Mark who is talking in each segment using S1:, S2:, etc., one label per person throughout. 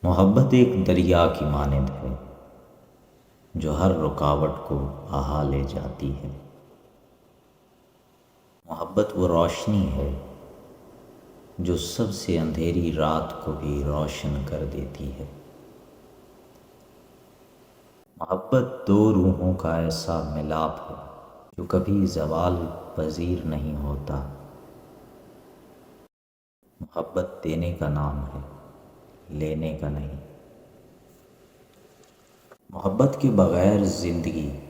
S1: محبت ایک دریا کی مانند ہے جو ہر رکاوٹ کو بہا لے جاتی ہے۔ محبت وہ روشنی ہے جو سب سے اندھیری رات کو بھی روشن کر دیتی ہے۔ محبت دو روحوں کا ایسا ملاپ ہے جو کبھی زوال پذیر نہیں ہوتا۔ محبت دینے کا نام ہے، لینے کا نہیں۔ محبت کے بغیر زندگی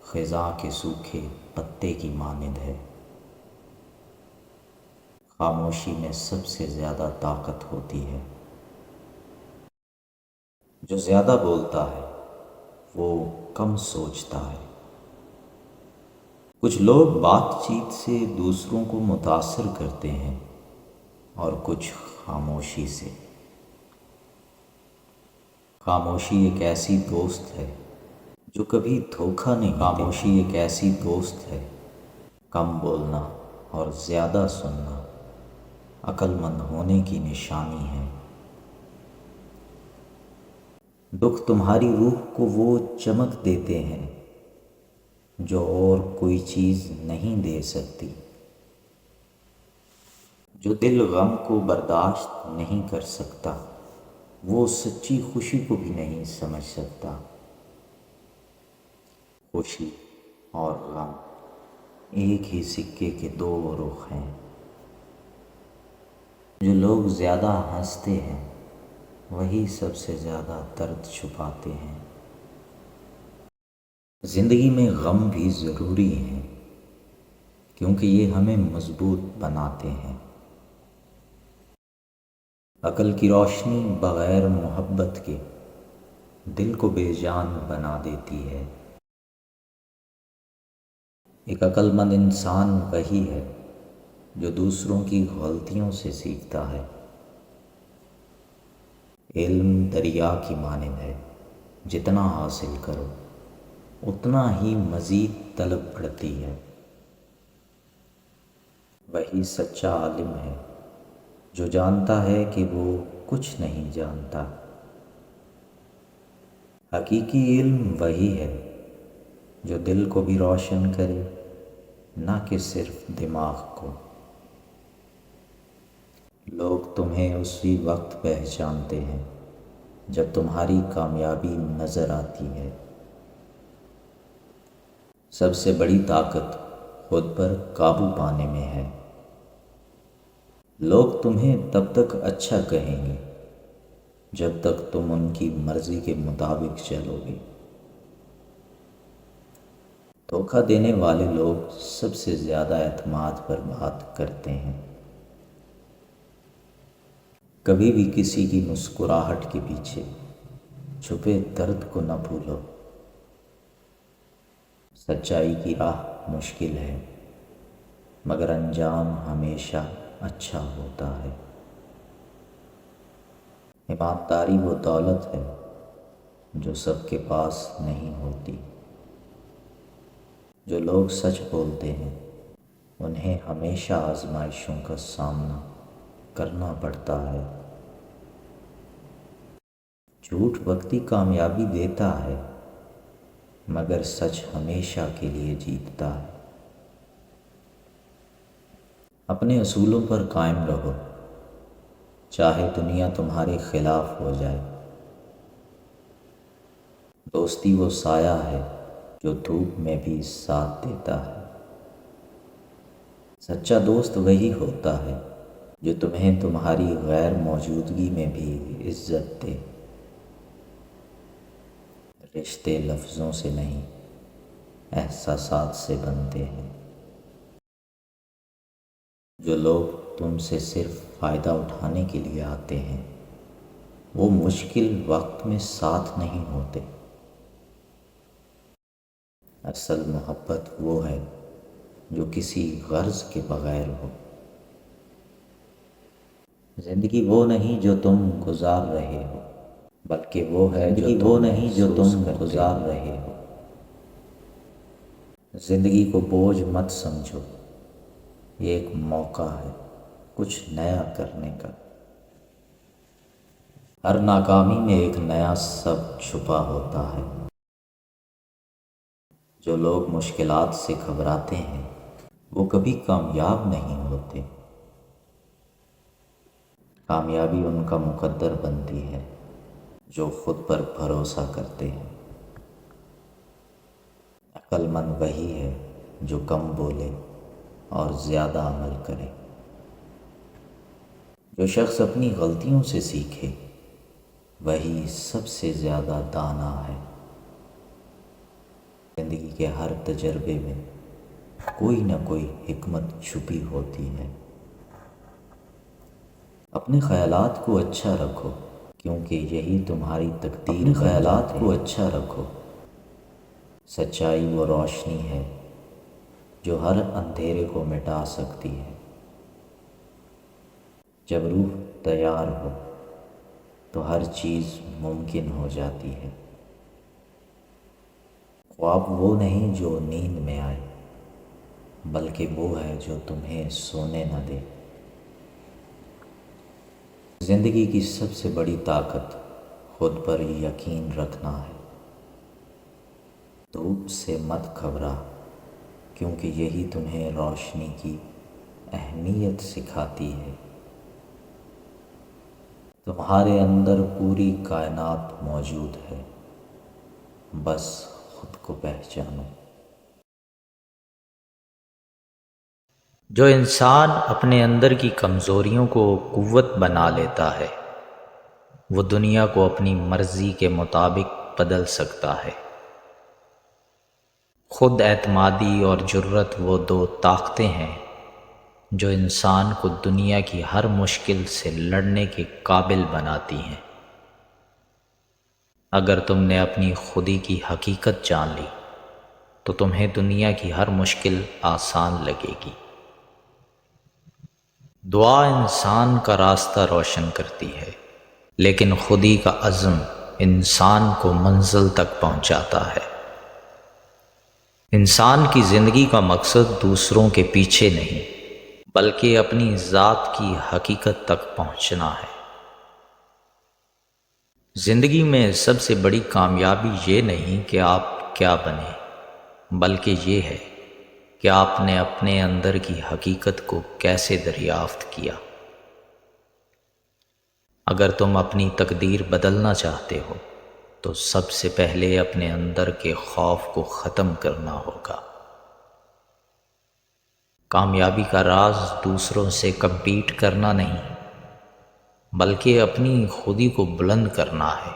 S1: خزاں کے سوکھے پتے کی مانند ہے۔ خاموشی میں سب سے زیادہ طاقت ہوتی ہے۔ جو زیادہ بولتا ہے وہ کم سوچتا ہے۔ کچھ لوگ بات چیت سے دوسروں کو متاثر کرتے ہیں اور کچھ خاموشی سے۔ خاموشی ایک ایسی دوست ہے جو کبھی دھوکہ نہیں دیتی۔ خاموشی ایک ایسی دوست ہے، کم بولنا اور زیادہ سننا عقل مند ہونے کی نشانی ہے۔ دکھ تمہاری روح کو وہ چمک دیتے ہیں جو اور کوئی چیز نہیں دے سکتی۔ جو دل غم کو برداشت نہیں کر سکتا وہ سچی خوشی کو بھی نہیں سمجھ سکتا۔ خوشی اور غم ایک ہی سکے کے دو رخ ہیں۔ جو لوگ زیادہ ہنستے ہیں وہی سب سے زیادہ درد چھپاتے ہیں۔ زندگی میں غم بھی ضروری ہیں کیونکہ یہ ہمیں مضبوط بناتے ہیں۔ عقل کی روشنی بغیر محبت کے دل کو بے جان بنا دیتی ہے۔ ایک عقل مند انسان وہی ہے جو دوسروں کی غلطیوں سے سیکھتا ہے۔ علم دریا کی مانند ہے، جتنا حاصل کرو اتنا ہی مزید طلب بڑھتی ہے۔ وہی سچا عالم ہے جو جانتا ہے کہ وہ کچھ نہیں جانتا۔ حقیقی علم وہی ہے جو دل کو بھی روشن کرے، نہ کہ صرف دماغ کو۔ لوگ تمہیں اسی وقت پہچانتے ہیں جب تمہاری کامیابی نظر آتی ہے۔ سب سے بڑی طاقت خود پر قابو پانے میں ہے۔ لوگ تمہیں تب تک اچھا کہیں گے جب تک تم ان کی مرضی کے مطابق چلو گے۔ دھوکہ دینے والے لوگ سب سے زیادہ اعتماد پر بات کرتے ہیں۔ کبھی بھی کسی کی مسکراہٹ کے پیچھے چھپے درد کو نہ بھولو۔ سچائی کی راہ مشکل ہے مگر انجام ہمیشہ اچھا ہوتا ہے۔ ایمانداری وہ دولت ہے جو سب کے پاس نہیں ہوتی۔ جو لوگ سچ بولتے ہیں انہیں ہمیشہ آزمائشوں کا سامنا کرنا پڑتا ہے۔ جھوٹ وقتی کامیابی دیتا ہے مگر سچ ہمیشہ کے لیے جیتتا ہے۔ اپنے اصولوں پر قائم رہو چاہے دنیا تمہارے خلاف ہو جائے۔ دوستی وہ سایہ ہے جو دھوپ میں بھی ساتھ دیتا ہے۔ سچا دوست وہی ہوتا ہے جو تمہیں تمہاری غیر موجودگی میں بھی عزت دے۔ رشتے لفظوں سے نہیں احساسات سے بنتے ہیں۔ جو لوگ تم سے صرف فائدہ اٹھانے کے لیے آتے ہیں وہ مشکل وقت میں ساتھ نہیں ہوتے۔ اصل محبت وہ ہے جو کسی غرض کے بغیر ہو۔ زندگی وہ نہیں جو تم گزار رہے ہو بلکہ وہ ہے جو تم گزار رہے ہو۔ زندگی کو بوجھ مت سمجھو، یہ ایک موقع ہے کچھ نیا کرنے کا۔ ہر ناکامی میں ایک نیا سبق چھپا ہوتا ہے۔ جو لوگ مشکلات سے گھبراتے ہیں وہ کبھی کامیاب نہیں ہوتے۔ کامیابی ان کا مقدر بنتی ہے جو خود پر بھروسہ کرتے ہیں۔ عقل مند وہی ہے جو کم بولے اور زیادہ عمل کرے۔ جو شخص اپنی غلطیوں سے سیکھے وہی سب سے زیادہ دانا ہے۔ زندگی کے ہر تجربے میں کوئی نہ کوئی حکمت چھپی ہوتی ہے۔ اپنے خیالات کو اچھا رکھو کیونکہ یہی تمہاری تقدیر۔ اپنے خیالات کو اچھا رکھو۔ سچائی وہ روشنی ہے جو ہر اندھیرے کو مٹا سکتی ہے۔ جب روح تیار ہو تو ہر چیز ممکن ہو جاتی ہے۔ خواب وہ نہیں جو نیند میں آئے بلکہ وہ ہے جو تمہیں سونے نہ دے۔ زندگی کی سب سے بڑی طاقت خود پر یقین رکھنا ہے۔ دھوپ سے مت گھبرا کیونکہ یہی تمہیں روشنی کی اہمیت سکھاتی ہے۔ تمہارے اندر پوری کائنات موجود ہے، بس خود کو پہچانو۔ جو انسان اپنے اندر کی کمزوریوں کو قوت بنا لیتا ہے وہ دنیا کو اپنی مرضی کے مطابق بدل سکتا ہے۔ خود اعتمادی اور جرت وہ دو طاقتیں ہیں جو انسان کو دنیا کی ہر مشکل سے لڑنے کے قابل بناتی ہیں۔ اگر تم نے اپنی خودی کی حقیقت جان لی تو تمہیں دنیا کی ہر مشکل آسان لگے گی۔ دعا انسان کا راستہ روشن کرتی ہے لیکن خودی کا عزم انسان کو منزل تک پہنچاتا ہے۔ انسان کی زندگی کا مقصد دوسروں کے پیچھے نہیں بلکہ اپنی ذات کی حقیقت تک پہنچنا ہے۔ زندگی میں سب سے بڑی کامیابی یہ نہیں کہ آپ کیا بنے بلکہ یہ ہے کہ آپ نے اپنے اندر کی حقیقت کو کیسے دریافت کیا۔ اگر تم اپنی تقدیر بدلنا چاہتے ہو تو سب سے پہلے اپنے اندر کے خوف کو ختم کرنا ہوگا۔ کامیابی کا راز دوسروں سے کمپیٹ کرنا نہیں بلکہ اپنی خودی کو بلند کرنا ہے۔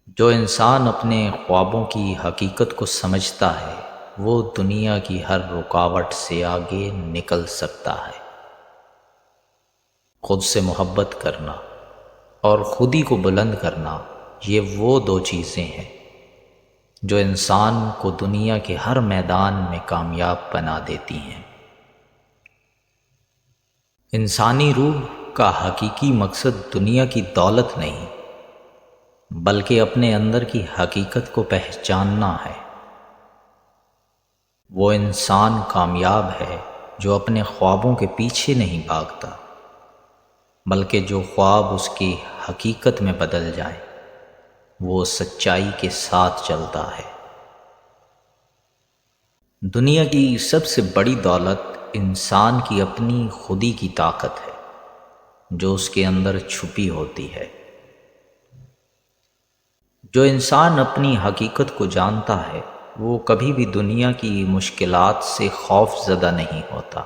S1: جو انسان اپنے خوابوں کی حقیقت کو سمجھتا ہے وہ دنیا کی ہر رکاوٹ سے آگے نکل سکتا ہے۔ خود سے محبت کرنا اور خودی کو بلند کرنا یہ وہ دو چیزیں ہیں جو انسان کو دنیا کے ہر میدان میں کامیاب بنا دیتی ہیں۔ انسانی روح کا حقیقی مقصد دنیا کی دولت نہیں بلکہ اپنے اندر کی حقیقت کو پہچاننا ہے۔ وہ انسان کامیاب ہے جو اپنے خوابوں کے پیچھے نہیں بھاگتا بلکہ جو خواب اس کی حقیقت میں بدل جائے وہ سچائی کے ساتھ چلتا ہے۔ دنیا کی سب سے بڑی دولت انسان کی اپنی خودی کی طاقت ہے جو اس کے اندر چھپی ہوتی ہے۔ جو انسان اپنی حقیقت کو جانتا ہے وہ کبھی بھی دنیا کی مشکلات سے خوف زدہ نہیں ہوتا۔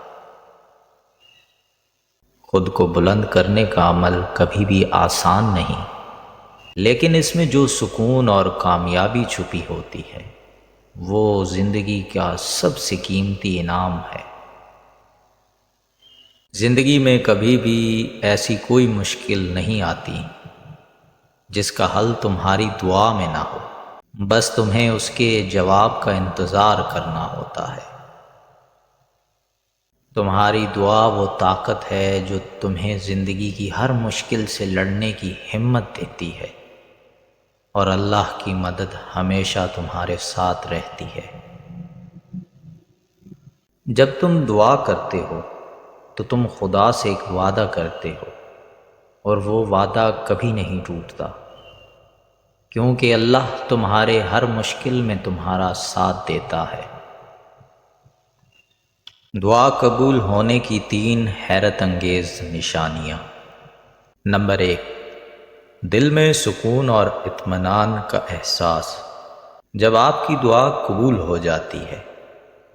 S1: خود کو بلند کرنے کا عمل کبھی بھی آسان نہیں لیکن اس میں جو سکون اور کامیابی چھپی ہوتی ہے وہ زندگی کا سب سے قیمتی انعام ہے۔ زندگی میں کبھی بھی ایسی کوئی مشکل نہیں آتی جس کا حل تمہاری دعا میں نہ ہو، بس تمہیں اس کے جواب کا انتظار کرنا ہوتا ہے۔ تمہاری دعا وہ طاقت ہے جو تمہیں زندگی کی ہر مشکل سے لڑنے کی ہمت دیتی ہے اور اللہ کی مدد ہمیشہ تمہارے ساتھ رہتی ہے۔ جب تم دعا کرتے ہو تو تم خدا سے ایک وعدہ کرتے ہو اور وہ وعدہ کبھی نہیں ٹوٹتا، کیونکہ اللہ تمہارے ہر مشکل میں تمہارا ساتھ دیتا ہے۔ دعا قبول ہونے کی 3 حیرت انگیز نشانیاں۔ نمبر 1، دل میں سکون اور اطمینان کا احساس۔ جب آپ کی دعا قبول ہو جاتی ہے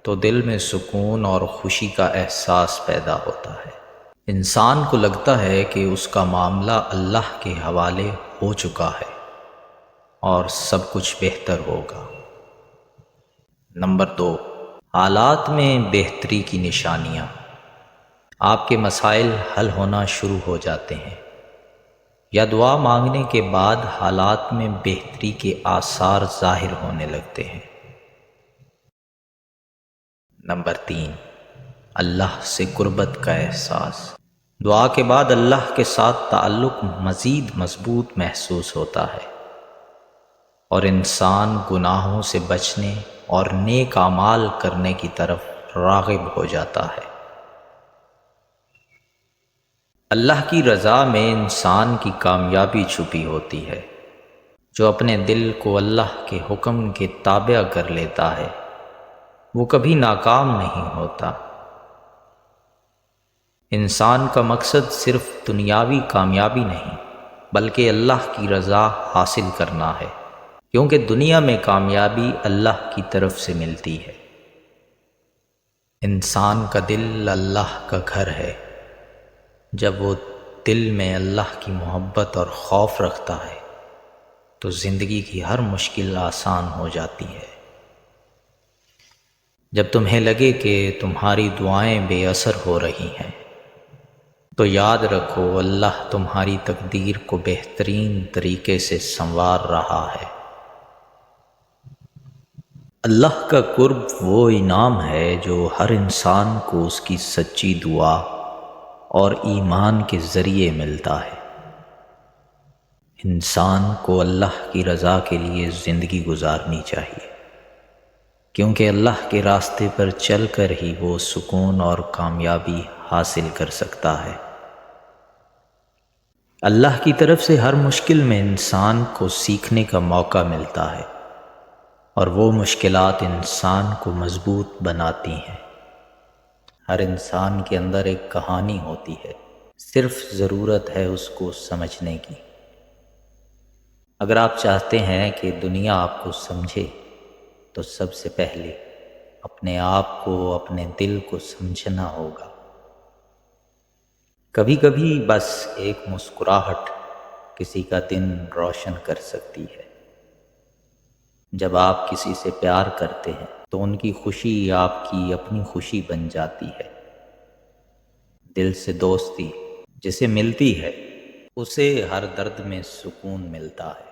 S1: تو دل میں سکون اور خوشی کا احساس پیدا ہوتا ہے۔ انسان کو لگتا ہے کہ اس کا معاملہ اللہ کے حوالے ہو چکا ہے اور سب کچھ بہتر ہوگا۔ نمبر 2، حالات میں بہتری کی نشانیاں۔ آپ کے مسائل حل ہونا شروع ہو جاتے ہیں، یا دعا مانگنے کے بعد حالات میں بہتری کے آثار ظاہر ہونے لگتے ہیں۔ نمبر 3، اللہ سے قربت کا احساس۔ دعا کے بعد اللہ کے ساتھ تعلق مزید مضبوط محسوس ہوتا ہے اور انسان گناہوں سے بچنے اور نیک اعمال کرنے کی طرف راغب ہو جاتا ہے۔ اللہ کی رضا میں انسان کی کامیابی چھپی ہوتی ہے۔ جو اپنے دل کو اللہ کے حکم کے تابع کر لیتا ہے وہ کبھی ناکام نہیں ہوتا۔ انسان کا مقصد صرف دنیاوی کامیابی نہیں بلکہ اللہ کی رضا حاصل کرنا ہے، کیونکہ دنیا میں کامیابی اللہ کی طرف سے ملتی ہے۔ انسان کا دل اللہ کا گھر ہے۔ جب وہ دل میں اللہ کی محبت اور خوف رکھتا ہے تو زندگی کی ہر مشکل آسان ہو جاتی ہے۔ جب تمہیں لگے کہ تمہاری دعائیں بے اثر ہو رہی ہیں تو یاد رکھو اللہ تمہاری تقدیر کو بہترین طریقے سے سنوار رہا ہے۔ اللہ کا قرب وہ انعام ہے جو ہر انسان کو اس کی سچی دعا اور ایمان کے ذریعے ملتا ہے۔ انسان کو اللہ کی رضا کے لیے زندگی گزارنی چاہیے، کیونکہ اللہ کے راستے پر چل کر ہی وہ سکون اور کامیابی حاصل کر سکتا ہے۔ اللہ کی طرف سے ہر مشکل میں انسان کو سیکھنے کا موقع ملتا ہے اور وہ مشکلات انسان کو مضبوط بناتی ہیں۔ ہر انسان کے اندر ایک کہانی ہوتی ہے، صرف ضرورت ہے اس کو سمجھنے کی۔ اگر آپ چاہتے ہیں کہ دنیا آپ کو سمجھے تو سب سے پہلے اپنے آپ کو، اپنے دل کو سمجھنا ہوگا۔ کبھی کبھی بس ایک مسکراہٹ کسی کا دن روشن کر سکتی ہے۔ جب آپ کسی سے پیار کرتے ہیں تو ان کی خوشی آپ کی اپنی خوشی بن جاتی ہے۔ دل سے دوستی جسے ملتی ہے اسے ہر درد میں سکون ملتا ہے۔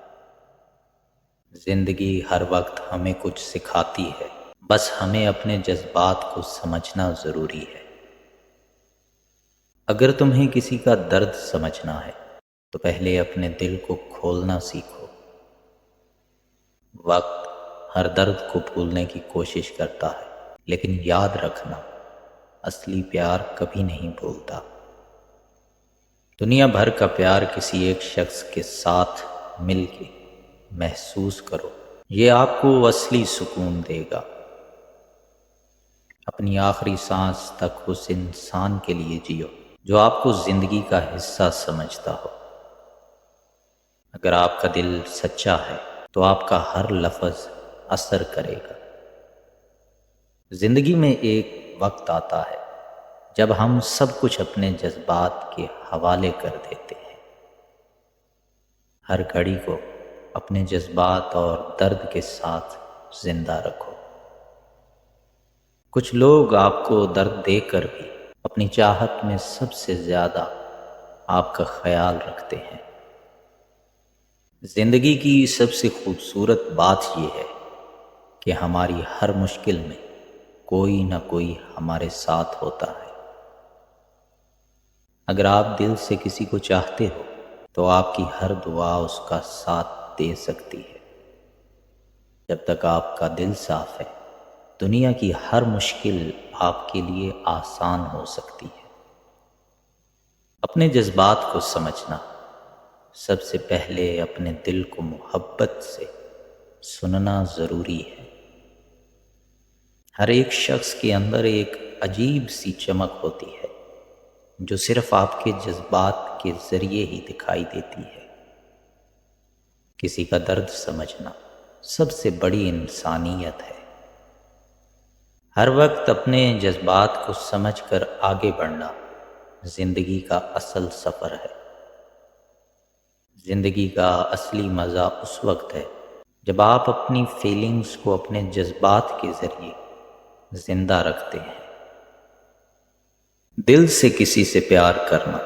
S1: زندگی ہر وقت ہمیں کچھ سکھاتی ہے، بس ہمیں اپنے جذبات کو سمجھنا ضروری ہے۔ اگر تمہیں کسی کا درد سمجھنا ہے تو پہلے اپنے دل کو کھولنا سیکھو۔ وقت ہر درد کو بھولنے کی کوشش کرتا ہے، لیکن یاد رکھنا اصلی پیار کبھی نہیں بھولتا۔ دنیا بھر کا پیار کسی ایک شخص کے ساتھ مل کے محسوس کرو، یہ آپ کو اصلی سکون دے گا۔ اپنی آخری سانس تک اس انسان کے لیے جیو جو آپ کو زندگی کا حصہ سمجھتا ہو۔ اگر آپ کا دل سچا ہے تو آپ کا ہر لفظ اثر کرے گا۔ زندگی میں ایک وقت آتا ہے جب ہم سب کچھ اپنے جذبات کے حوالے کر دیتے ہیں۔ ہر گھڑی کو اپنے جذبات اور درد کے ساتھ زندہ رکھو۔ کچھ لوگ آپ کو درد دے کر بھی اپنی چاہت میں سب سے زیادہ آپ کا خیال رکھتے ہیں۔ زندگی کی سب سے خوبصورت بات یہ ہے کہ ہماری ہر مشکل میں کوئی نہ کوئی ہمارے ساتھ ہوتا ہے۔ اگر آپ دل سے کسی کو چاہتے ہو تو آپ کی ہر دعا اس کا ساتھ دے سکتی ہے۔ جب تک آپ کا دل صاف ہے دنیا کی ہر مشکل آپ کے لیے آسان ہو سکتی ہے۔ اپنے جذبات کو سمجھنا، سب سے پہلے اپنے دل کو محبت سے سننا ضروری ہے۔ ہر ایک شخص کے اندر ایک عجیب سی چمک ہوتی ہے جو صرف آپ کے جذبات کے ذریعے ہی دکھائی دیتی ہے۔ کسی کا درد سمجھنا سب سے بڑی انسانیت ہے۔ ہر وقت اپنے جذبات کو سمجھ کر آگے بڑھنا زندگی کا اصل سفر ہے۔ زندگی کا اصلی مزہ اس وقت ہے جب آپ اپنی فیلنگز کو اپنے جذبات کے ذریعے زندہ رکھتے ہیں۔ دل سے کسی سے پیار کرنا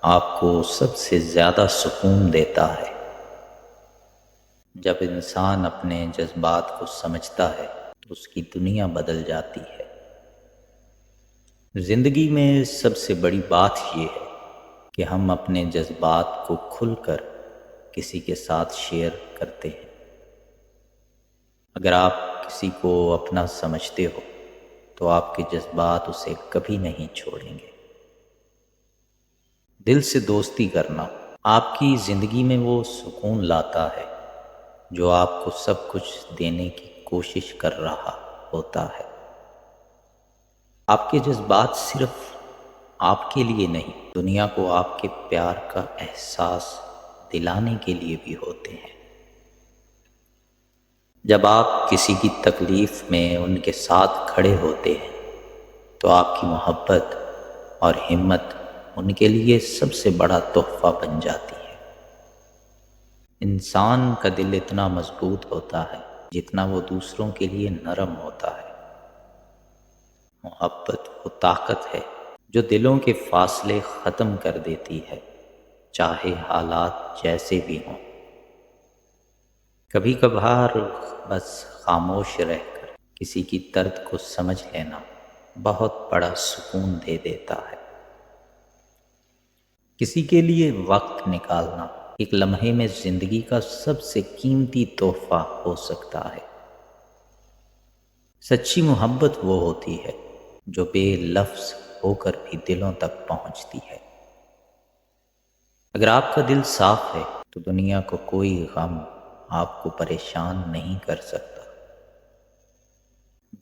S1: آپ کو سب سے زیادہ سکون دیتا ہے۔ جب انسان اپنے جذبات کو سمجھتا ہے تو اس کی دنیا بدل جاتی ہے۔ زندگی میں سب سے بڑی بات یہ ہے کہ ہم اپنے جذبات کو کھل کر کسی کے ساتھ شیئر کرتے ہیں۔ اگر آپ کسی کو اپنا سمجھتے ہو تو آپ کے جذبات اسے کبھی نہیں چھوڑیں گے۔ دل سے دوستی کرنا آپ کی زندگی میں وہ سکون لاتا ہے جو آپ کو سب کچھ دینے کی کوشش کر رہا ہوتا ہے۔ آپ کے جذبات صرف آپ کے لیے نہیں، دنیا کو آپ کے پیار کا احساس دلانے کے لیے بھی ہوتے ہیں۔ جب آپ کسی کی تکلیف میں ان کے ساتھ کھڑے ہوتے ہیں تو آپ کی محبت اور ہمت ان کے لیے سب سے بڑا تحفہ بن جاتی ہے۔ انسان کا دل اتنا مضبوط ہوتا ہے جتنا وہ دوسروں کے لیے نرم ہوتا ہے۔ محبت وہ طاقت ہے جو دلوں کے فاصلے ختم کر دیتی ہے، چاہے حالات جیسے بھی ہوں۔ کبھی کبھار بس خاموش رہ کر کسی کی درد کو سمجھ لینا بہت بڑا سکون دے دیتا ہے۔ کسی کے لیے وقت نکالنا ایک لمحے میں زندگی کا سب سے قیمتی تحفہ ہو سکتا ہے۔ سچی محبت وہ ہوتی ہے جو بے لفظ ہو کر بھی دلوں تک پہنچتی ہے۔ اگر آپ کا دل صاف ہے تو دنیا کو کوئی غم آپ کو پریشان نہیں کر سکتا۔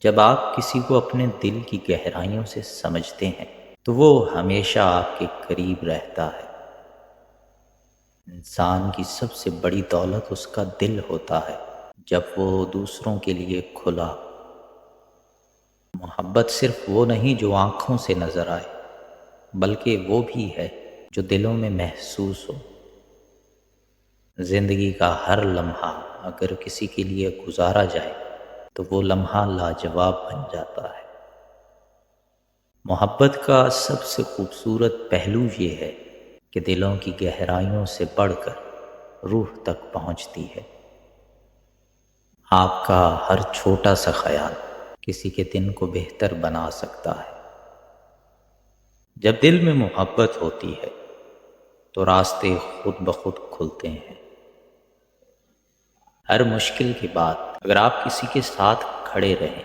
S1: جب آپ کسی کو اپنے دل کی گہرائیوں سے سمجھتے ہیں تو وہ ہمیشہ آپ کے قریب رہتا ہے۔ انسان کی سب سے بڑی دولت اس کا دل ہوتا ہے جب وہ دوسروں کے لیے کھلا۔ محبت صرف وہ نہیں جو آنکھوں سے نظر آئے، بلکہ وہ بھی ہے جو دلوں میں محسوس ہو۔ زندگی کا ہر لمحہ اگر کسی کے لیے گزارا جائے تو وہ لمحہ لاجواب بن جاتا ہے۔ محبت کا سب سے خوبصورت پہلو یہ ہے کہ دلوں کی گہرائیوں سے بڑھ کر روح تک پہنچتی ہے۔ آپ کا ہر چھوٹا سا خیال کسی کے دن کو بہتر بنا سکتا ہے۔ جب دل میں محبت ہوتی ہے تو راستے خود بخود کھلتے ہیں۔ ہر مشکل کے بعد اگر آپ کسی کے ساتھ کھڑے رہیں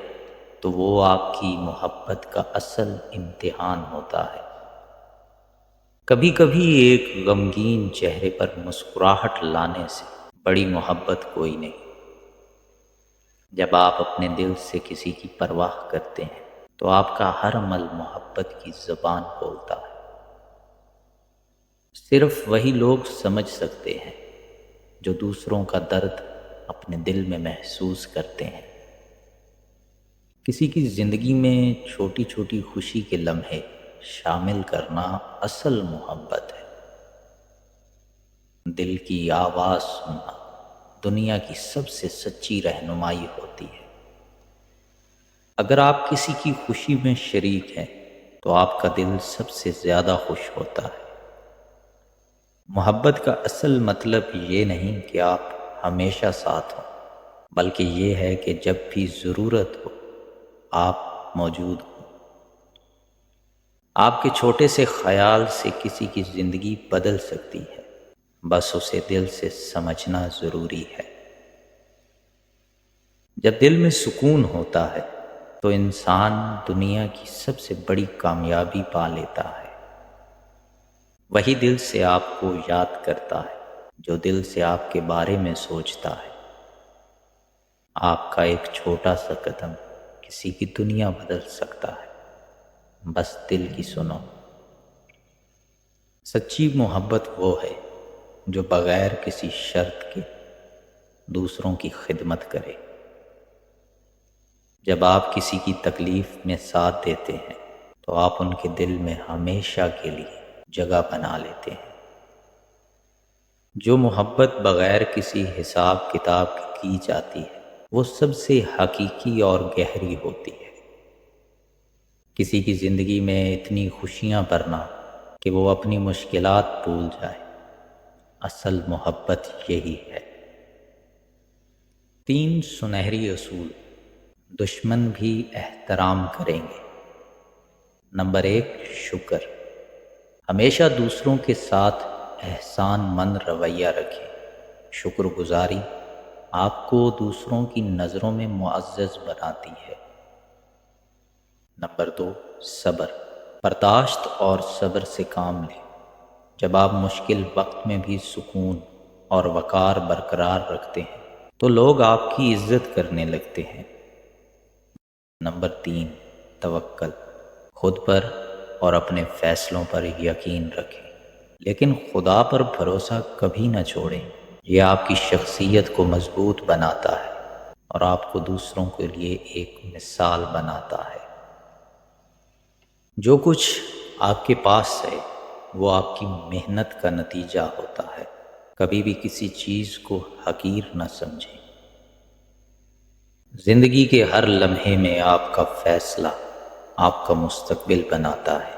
S1: تو وہ آپ کی محبت کا اصل امتحان ہوتا ہے۔ کبھی کبھی ایک غمگین چہرے پر مسکراہٹ لانے سے بڑی محبت کوئی نہیں۔ جب آپ اپنے دل سے کسی کی پرواہ کرتے ہیں تو آپ کا ہر عمل محبت کی زبان بولتا ہے۔ صرف وہی لوگ سمجھ سکتے ہیں جو دوسروں کا درد اپنے دل میں محسوس کرتے ہیں۔ کسی کی زندگی میں چھوٹی چھوٹی خوشی کے لمحے شامل کرنا اصل محبت ہے۔ دل کی آواز سننا دنیا کی سب سے سچی رہنمائی ہوتی ہے۔ اگر آپ کسی کی خوشی میں شریک ہیں تو آپ کا دل سب سے زیادہ خوش ہوتا ہے۔ محبت کا اصل مطلب یہ نہیں کہ آپ ہمیشہ ساتھ ہوں، بلکہ یہ ہے کہ جب بھی ضرورت ہو آپ موجود ہوں۔ آپ کے چھوٹے سے خیال سے کسی کی زندگی بدل سکتی ہے، بس اسے دل سے سمجھنا ضروری ہے۔ جب دل میں سکون ہوتا ہے تو انسان دنیا کی سب سے بڑی کامیابی پا لیتا ہے۔ وہی دل سے آپ کو یاد کرتا ہے جو دل سے آپ کے بارے میں سوچتا ہے۔ آپ کا ایک چھوٹا سا قدم کسی کی دنیا بدل سکتا ہے، بس دل کی سنو۔ سچی محبت وہ ہے جو بغیر کسی شرط کے دوسروں کی خدمت کرے۔ جب آپ کسی کی تکلیف میں ساتھ دیتے ہیں تو آپ ان کے دل میں ہمیشہ کے لیے جگہ بنا لیتے ہیں۔ جو محبت بغیر کسی حساب کتاب کی جاتی ہے وہ سب سے حقیقی اور گہری ہوتی ہے۔ کسی کی زندگی میں اتنی خوشیاں بھرنا کہ وہ اپنی مشکلات بھول جائے، اصل محبت یہی ہے۔ 3 سنہری اصول دشمن بھی احترام کریں گے۔ نمبر 1، شکر۔ ہمیشہ دوسروں کے ساتھ احسان مند رویہ رکھیں۔ شکر گزاری آپ کو دوسروں کی نظروں میں معزز بناتی ہے۔ نمبر 2، صبر۔ برداشت اور صبر سے کام لیں۔ جب آپ مشکل وقت میں بھی سکون اور وقار برقرار رکھتے ہیں تو لوگ آپ کی عزت کرنے لگتے ہیں۔ نمبر 3، توکل۔ خود پر اور اپنے فیصلوں پر یقین رکھیں، لیکن خدا پر بھروسہ کبھی نہ چھوڑیں۔ یہ آپ کی شخصیت کو مضبوط بناتا ہے اور آپ کو دوسروں کے لیے ایک مثال بناتا ہے۔ جو کچھ آپ کے پاس ہے وہ آپ کی محنت کا نتیجہ ہوتا ہے۔ کبھی بھی کسی چیز کو حقیر نہ سمجھیں۔ زندگی کے ہر لمحے میں آپ کا فیصلہ آپ کا مستقبل بناتا ہے،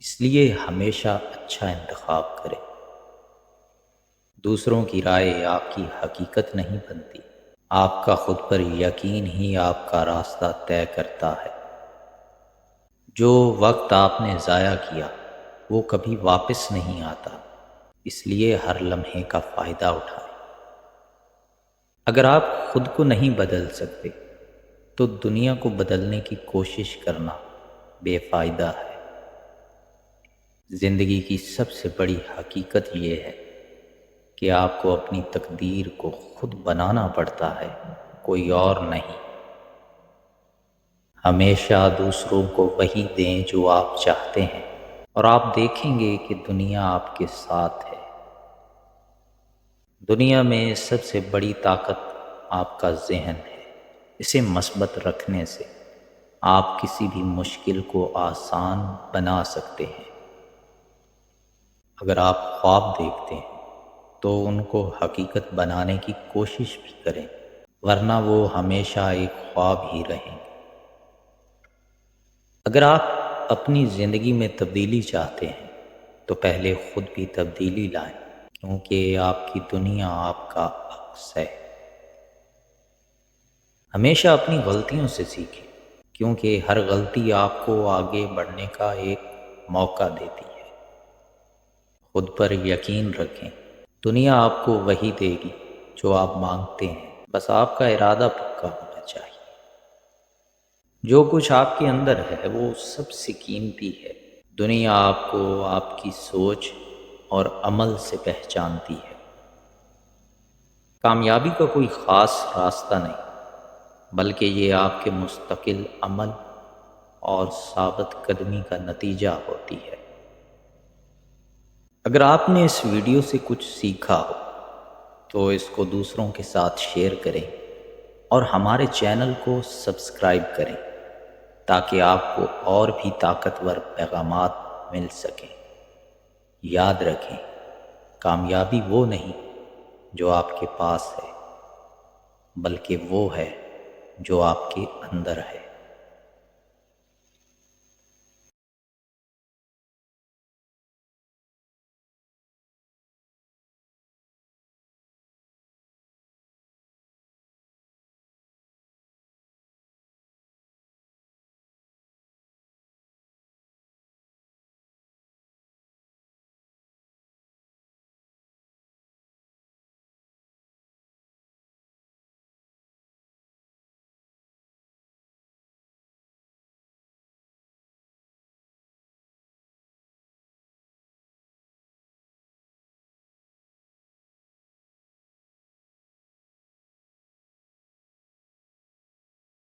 S1: اس لیے ہمیشہ اچھا انتخاب کریں۔ دوسروں کی رائے آپ کی حقیقت نہیں بنتی، آپ کا خود پر یقین ہی آپ کا راستہ طے کرتا ہے۔ جو وقت آپ نے ضائع کیا وہ کبھی واپس نہیں آتا، اس لیے ہر لمحے کا فائدہ اٹھائیں۔ اگر آپ خود کو نہیں بدل سکتے تو دنیا کو بدلنے کی کوشش کرنا بے فائدہ ہے۔ زندگی کی سب سے بڑی حقیقت یہ ہے کہ آپ کو اپنی تقدیر کو خود بنانا پڑتا ہے، کوئی اور نہیں۔ ہمیشہ دوسروں کو وہی دیں جو آپ چاہتے ہیں اور آپ دیکھیں گے کہ دنیا آپ کے ساتھ ہے۔ دنیا میں سب سے بڑی طاقت آپ کا ذہن ہے۔ اسے مثبت رکھنے سے آپ کسی بھی مشکل کو آسان بنا سکتے ہیں۔ اگر آپ خواب دیکھتے ہیں تو ان کو حقیقت بنانے کی کوشش بھی کریں، ورنہ وہ ہمیشہ ایک خواب ہی رہیں گے۔ اگر آپ اپنی زندگی میں تبدیلی چاہتے ہیں تو پہلے خود بھی تبدیلی لائیں، کیونکہ آپ کی دنیا آپ کا عکس ہے۔ ہمیشہ اپنی غلطیوں سے سیکھیں، کیونکہ ہر غلطی آپ کو آگے بڑھنے کا ایک موقع دیتی ہے۔ خود پر یقین رکھیں، دنیا آپ کو وہی دے گی جو آپ مانگتے ہیں، بس آپ کا ارادہ پکا ہونا چاہیے۔ جو کچھ آپ کے اندر ہے وہ سب سے قیمتی ہے۔ دنیا آپ کو آپ کی سوچ اور عمل سے پہچانتی ہے۔ کامیابی کا کوئی خاص راستہ نہیں، بلکہ یہ آپ کے مستقل عمل اور ثابت قدمی کا نتیجہ ہوتی ہے۔ اگر آپ نے اس ویڈیو سے کچھ سیکھا ہو تو اس کو دوسروں کے ساتھ شیئر کریں اور ہمارے چینل کو سبسکرائب کریں تاکہ آپ کو اور بھی طاقتور پیغامات مل سکیں۔ یاد رکھیں، کامیابی وہ نہیں جو آپ کے پاس ہے، بلکہ وہ ہے جو آپ کے اندر ہے۔